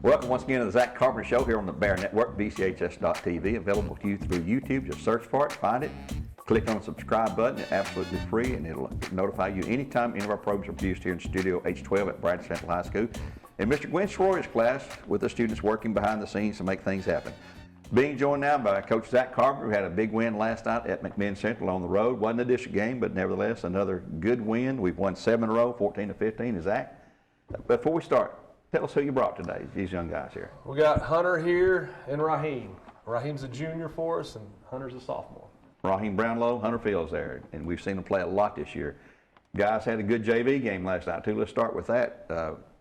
Welcome once again to the Zach Carpenter Show here on the Bear Network, BCHS.TV, available to you through YouTube. Just search for it, find it, click on the subscribe button. It's absolutely free, and it'll notify you anytime any of our programs are produced here in Studio H12 at Bradley Central High School. And Mr. Gwen Schroyer's class with the students working behind the scenes to make things happen. Being joined now by Coach Zach Carpenter, who had a big win last night at McMinn Central on the road. Wasn't a district game, but nevertheless another good win. We've won 7 in a row, 14-15. Zach, before we start, tell us who you brought today, these young guys here. We got Hunter here and Raheem. Raheem's a junior for us, and Hunter's a sophomore. Raheem Brownlow, Hunter Fields there, and we've seen them play a lot this year. Guys had a good JV game last night too. Let's start with that.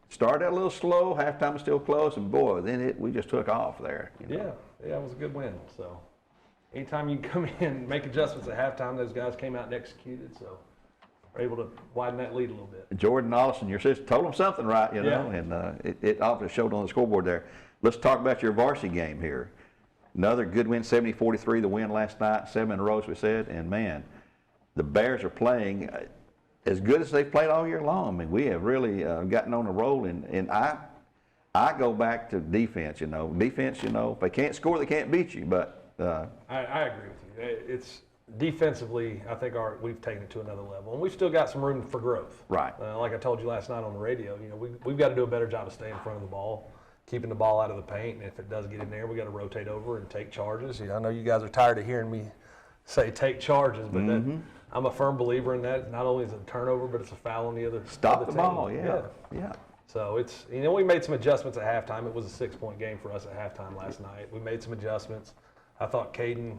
Started out a little slow, halftime was still close, and boy, then we just took off there. You know? Yeah, it was a good win. So anytime you come in and make adjustments at halftime, those guys came out and executed, so we're able to widen that lead a little bit. Jordan Allison, your sister, told them something right, you know, and it obviously showed on the scoreboard there. Let's talk about your varsity game here. Another good win, 70-43, the win last night, 7 in a row, as we said, and man, the Bears are playing as good as they've played all year long. I mean, we have really gotten on a roll, and I go back to defense, you know. Defense, you know, if they can't score, they can't beat you, but. I agree with you. It's defensively, I think we've taken it to another level, and we've still got some room for growth. Right. Like I told you last night on the radio, you know, we've got to do a better job of staying in front of the ball, keeping the ball out of the paint, and if it does get in there, we got to rotate over and take charges. You know, I know you guys are tired of hearing me say take charges, but I'm a firm believer in that. Not only is it a turnover, but it's a foul on the other Stop the team. ball, yeah. So it's, you know, we made some adjustments at halftime. It was a 6-point game for us at halftime last night. We made some adjustments. I thought Caden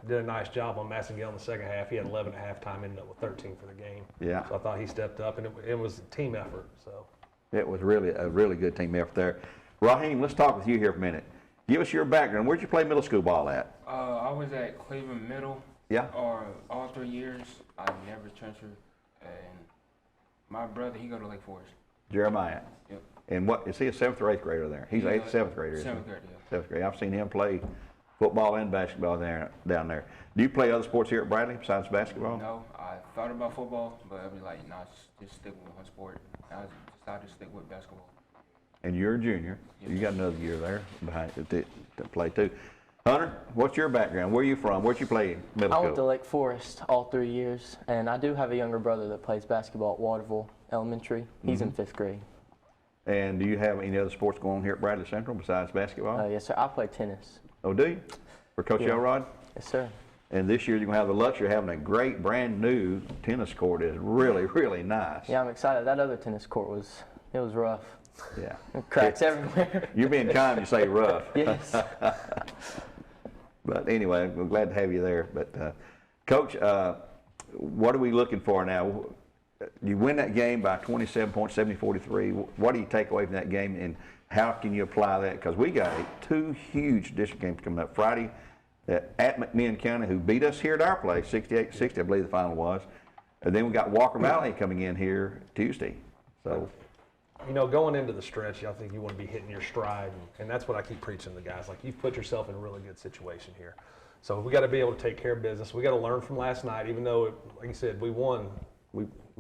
did a nice job on Massengale in the second half. He had 11 at halftime, ended up with 13 for the game. Yeah. So I thought he stepped up, and it was a team effort. So it was really a really good team effort there. Raheem, let's talk with you here for a minute. Give us your background. Where'd you play middle school ball at? I was at Cleveland Middle. Yeah. All 3 years. I never transferred, and my brother, he go to Lake Forest. Jeremiah. Yep. And what is he, a 7th or 8th grader there? He's an 7th grader. 7th grader, yeah. 7th grade. I've seen him play football and basketball down there. Do you play other sports here at Bradley besides basketball? No, I thought about football, but I was like, nah, just stick with one sport. I decided to stick with basketball. And you're a junior. Yes. You got another year there behind to play too. Hunter, what's your background? Where are you from? Where'd you play middle school? I went to Lake Forest all 3 years, and I do have a younger brother that plays basketball at Waterville Elementary. He's in 5th grade. And do you have any other sports going on here at Bradley Central besides basketball? Yes, sir. I play tennis. Oh, do you? For Coach Elrod? Yes, sir. And this year you're going to have the luxury of having a great brand new tennis court. It's really, really nice. Yeah, I'm excited. That other tennis court was rough. Yeah. Cracks everywhere. You're being kind when you say rough. Yes. But anyway, we're glad to have you there. But Coach, what are we looking for now? You win that game by 27 points, 70-43. What do you take away from that game, and how can you apply that? Because we got 2 huge district games coming up. Friday at McMinn County, who beat us here at our place, 68-60, I believe the final was. And then we got Walker Valley coming in here Tuesday. So, you know, going into the stretch, I think you want to be hitting your stride, and that's what I keep preaching to the guys. Like, you've put yourself in a really good situation here. So we got to be able to take care of business. We got to learn from last night, even though, like you said, we won.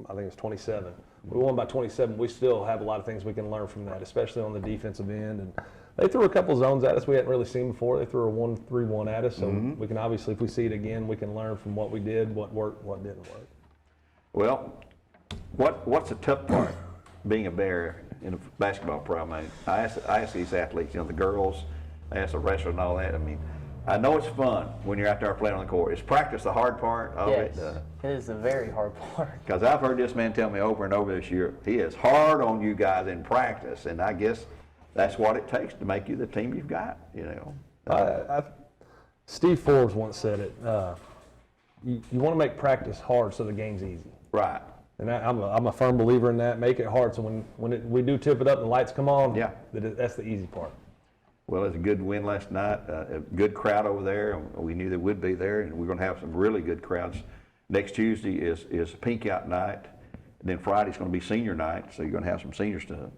I think it's 27. We won by 27. We still have a lot of things we can learn from that, especially on the defensive end. And they threw a couple zones at us we hadn't really seen before. They threw a 1-3-1 at us, so we can obviously, if we see it again, we can learn from what we did, what worked, what didn't work. well, what's the tough part being a Bear in a basketball program? I ask these athletes, you know, the girls, I ask the wrestlers and all that. I mean, I know it's fun when you're out there playing on the court. Is practice the hard part of it? Yes, it is the very hard part. Because I've heard this man tell me over and over this year, he is hard on you guys in practice, and I guess that's what it takes to make you the team you've got, you know. Steve Forbes once said it, you want to make practice hard so the game's easy. Right. And I'm a firm believer in that. Make it hard so when we do tip it up and the lights come on, that's the easy part. Well, it's a good win last night, a good crowd over there. We knew they would be there, and we're going to have some really good crowds. Next Tuesday is Pink Out night, and then Friday's going to be senior night, so you're going to have some seniors to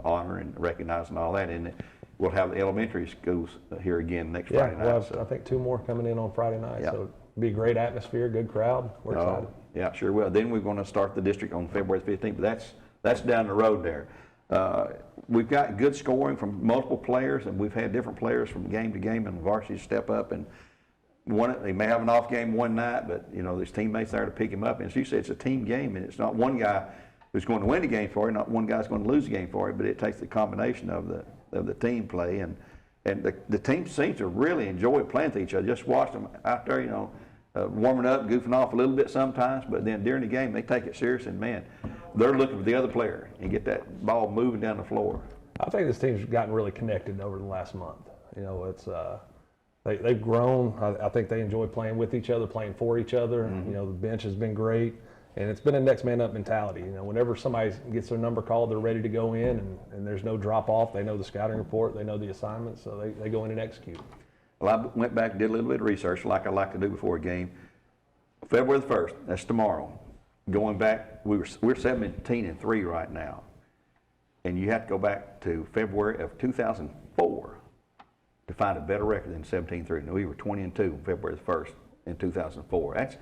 honor and recognize and all that. And we'll have the elementary schools here again next Friday night. We'll have, I think 2 more coming in on Friday night, so it'll be a great atmosphere, good crowd. We're excited. Yeah, sure will. Then we're going to start the district on February 15th, but that's down the road there. We've got good scoring from multiple players, and we've had different players from game to game and varsity step up. And they may have an off game one night, but there's teammates there to pick him up. And as you said, it's a team game, and it's not one guy who's going to win the game for you, not one guy's going to lose the game for you, but it takes the combination of the team play. And the team seems to really enjoy playing with each other. Just watch them out there, warming up, goofing off a little bit sometimes, but then during the game they take it serious, and man, they're looking for the other player and get that ball moving down the floor. I think this team's gotten really connected over the last month. It's they've grown. I think they enjoy playing with each other, playing for each other. Mm-hmm. The bench has been great, and it's been a next man up mentality. Whenever somebody gets their number called, they're ready to go in, and there's no drop off. They know the scouting report, they know the assignments, so they go in and execute. Well, I went back and did a little bit of research like I like to do before a game. February the 1st, that's tomorrow. Going back, we're 17-3 right now. And you have to go back to February of 2004 to find a better record than 17-3. We were 20-2 February the 1st in 2004. That's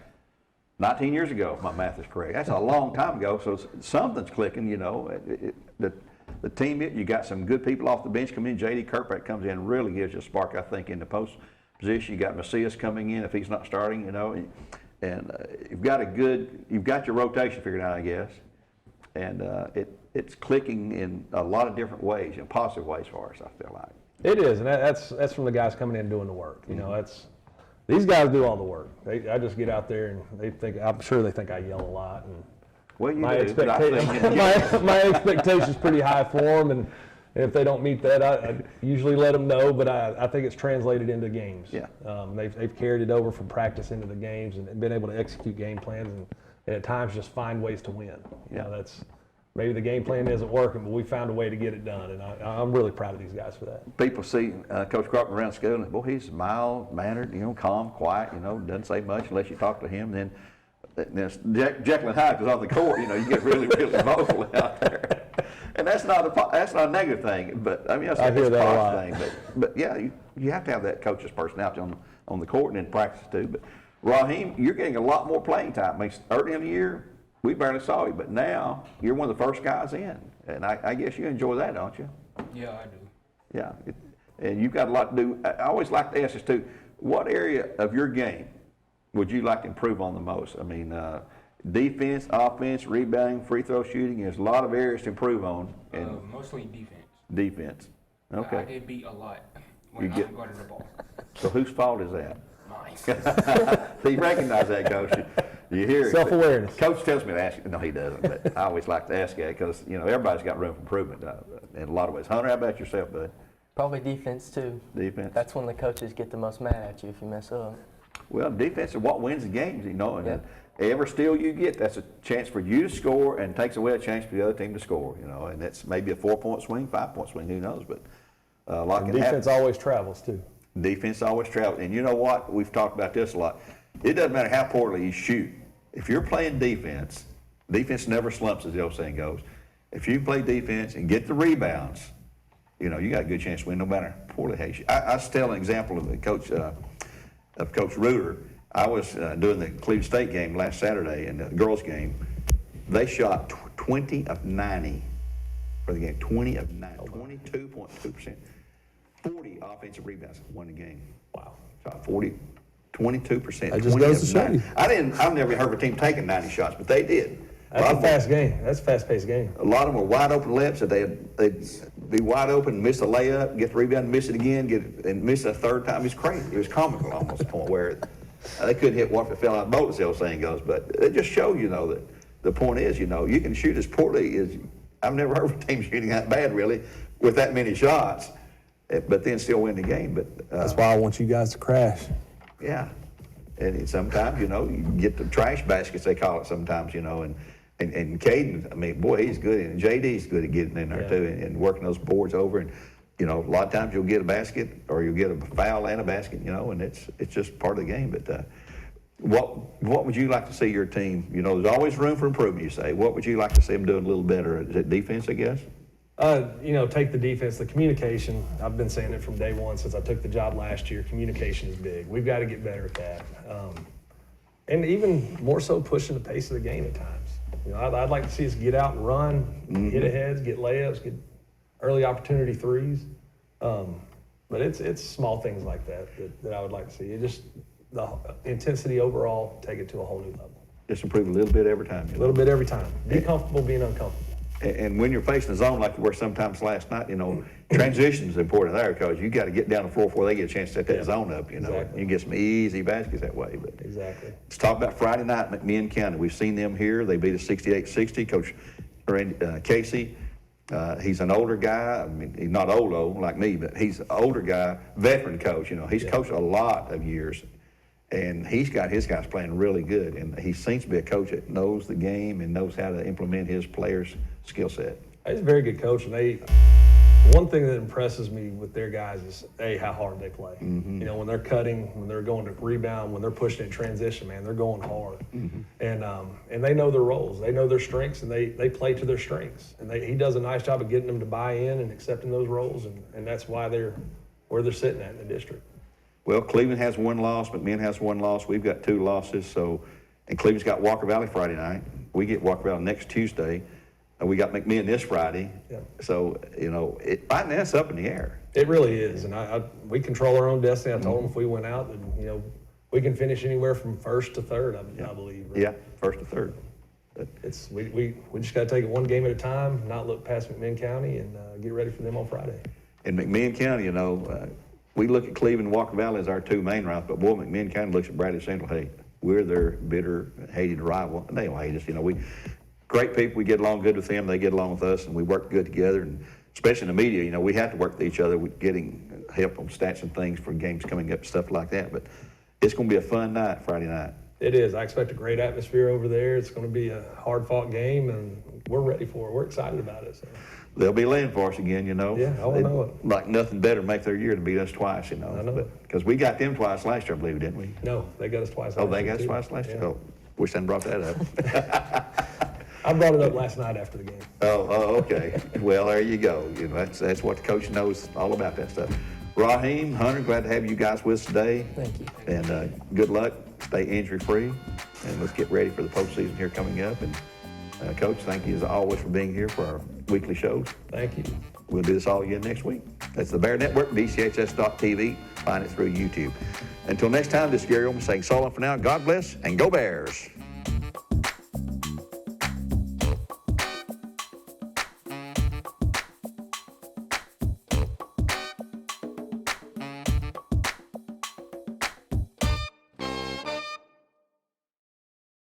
19 years ago, if my math is correct. That's a long time ago, so something's clicking, The team, you got some good people off the bench come in. J.D. Carpenter comes in and really gives you a spark, I think, in the post position. You got Macias coming in if he's not starting, and you've got your rotation figured out, I guess. And it's clicking in a lot of different ways, positive ways for us, I feel like. It is, and that's from the guys coming in and doing the work. These guys do all the work. I just get out there and I'm sure they think I yell a lot. And well, my expectation's pretty high for them, and if they don't meet that, I usually let them know. But I think it's translated into games. Yeah. They've carried it over from practice into the games and been able to execute game plans and at times just find ways to win. That's maybe the game plan isn't working, but we found a way to get it done, and I'm really proud of these guys for that. People see Coach Carpenter around school, and boy, he's mild-mannered, calm, quiet, doesn't say much unless you talk to him. Then Jekyll and Hyde is on the court. You get really, really vocal out there, and that's not a negative thing. But I hear that a lot. Thing. But yeah, you have to have that coach's personality on the court and in practice too. But Raheem, you're getting a lot more playing time. Early in the year, we barely saw you, but now you're one of the first guys in, and I guess you enjoy that, don't you? Yeah, I do. Yeah, and you've got a lot to do. I always like to ask this too. What area of your game would you like to improve on the most? Defense, offense, rebounding, free throw shooting. There's a lot of areas to improve on. And mostly defense. Defense. Okay. I get beat a lot when I'm guarding the ball. So whose fault is that? Mine. So you recognize that, Coach. You hear it. Self-awareness. Coach tells me to ask. No, he doesn't. But I always like to ask that because everybody's got room for improvement in a lot of ways. Hunter, how about yourself, bud? Probably defense too. Defense. That's when the coaches get the most mad at you if you mess up. Well, defense is what wins the games, and every steal you get, that's a chance for you to score and takes away a chance for the other team to score, and that's maybe a 4-point swing, 5-point swing, who knows, but a lot can happen. Defense always travels too. Defense always travels, and you know what? We've talked about this a lot. It doesn't matter how poorly you shoot. If you're playing defense never slumps, as the old saying goes. If you play defense and get the rebounds, you got a good chance to win no matter how poorly how you shoot. I was telling an example of Coach Reuter. I was doing the Cleveland State game last Saturday, in the girls' game. They shot 20 of 90 for the game. 20 of 90, 22.2%. 40 offensive rebounds won the game. Wow. Shot 22%. That just goes to show you. I've never heard of a team taking 90 shots, but they did. That's a fast game. That's a fast-paced game. A lot of them were wide open layups that they'd be wide open, miss a layup, get the rebound, miss it again, and miss it a third time. It's crazy. It was comical almost to the point where they couldn't hit one if it fell out of the boat, as the old saying goes. But it just shows, that the point is, you can shoot as poorly as I've never heard of a team shooting that bad, really, with that many shots, but then still win the game. But that's why I want you guys to crash. Yeah, and sometimes, you get the trash baskets, they call it sometimes, And Caden, boy, he's good. And JD's good at getting in there too and working those boards over. And a lot of times you'll get a basket or you'll get a foul and a basket. And it's just part of the game. But what would you like to see your team? There's always room for improvement. You say. What would you like to see them doing a little better? Is it defense, I guess? Take the defense, the communication. I've been saying it from day one since I took the job last year. Communication is big. We've got to get better at that. And even more so pushing the pace of the game at times. You know, I'd like to see us get out and run, hit aheads, get layups, get early opportunity threes. But it's small things like that I would like to see. It just the intensity overall, take it to a whole new level. Just improve a little bit every time. A little bit every time. Be comfortable being uncomfortable. And when you're facing a zone like we were sometimes last night, transition is important there because you got to get down the floor before they get a chance to set that zone up. Exactly. You get some easy baskets that way. But Exactly. let's talk about Friday night, McMinn County. We've seen them here. They beat us 68-60. Coach Casey, he's an older guy. I mean, he's not old like me, but he's an older guy, veteran coach. He's coached a lot of years. And he's got his guys playing really good. And he seems to be a coach that knows the game and knows how to implement his players' skill set. He's a very good coach. And one thing that impresses me with their guys is, how hard they play. When they're cutting, when they're going to rebound, when they're pushing in transition, man, they're going hard. And they know their roles. They know their strengths, and they play to their strengths. And he does a nice job of getting them to buy in and accepting those roles. And that's why they're where they're sitting at in the district. Well, Cleveland has one loss, McMinn has one loss. We've got 2 losses. And Cleveland's got Walker Valley Friday night. We get Walker Valley next Tuesday. And we got McMinn this Friday. Yeah. So, right now it's up in the air. It really is. And we control our own destiny. I told them if we went out, then, we can finish anywhere from first to third, I believe. Right? Yeah, first to third. We just got to take it one game at a time, not look past McMinn County, and get ready for them on Friday. In McMinn County, we look at Cleveland and Walker Valley as our 2 main rivals, but boy, McMinn County looks at Bradley Central. Hey, we're their bitter, hated rival, and they don't hate us. We great people. We get along good with them. They get along with us, and we work good together. And especially in the media, we have to work with each other. We're getting help on stats and things for games coming up, stuff like that. But it's going to be a fun night, Friday night. It is. I expect a great atmosphere over there. It's going to be a hard-fought game, and we're ready for it. We're excited about it. So. They'll be laying for us again, Yeah, I know it. Like nothing better to make their year to beat us twice, I know it. Because we got them twice last year, I believe, didn't we? No, they got us twice. Oh, they got us twice last year? Yeah. Oh, wish I hadn't brought that up. I brought it up last night after the game. Oh, okay. Well, there you go. That's what the coach knows all about that stuff. Raheem, Hunter, glad to have you guys with us today. Thank you. And good luck. Stay injury-free. And let's get ready for the postseason here coming up. And Coach, thank you as always for being here for our weekly shows. Thank you. We'll do this all again next week. That's the Bear Network, BCHS.TV. Find it through YouTube. Until next time, this is Gary Oldman saying so long for now. God bless and go Bears.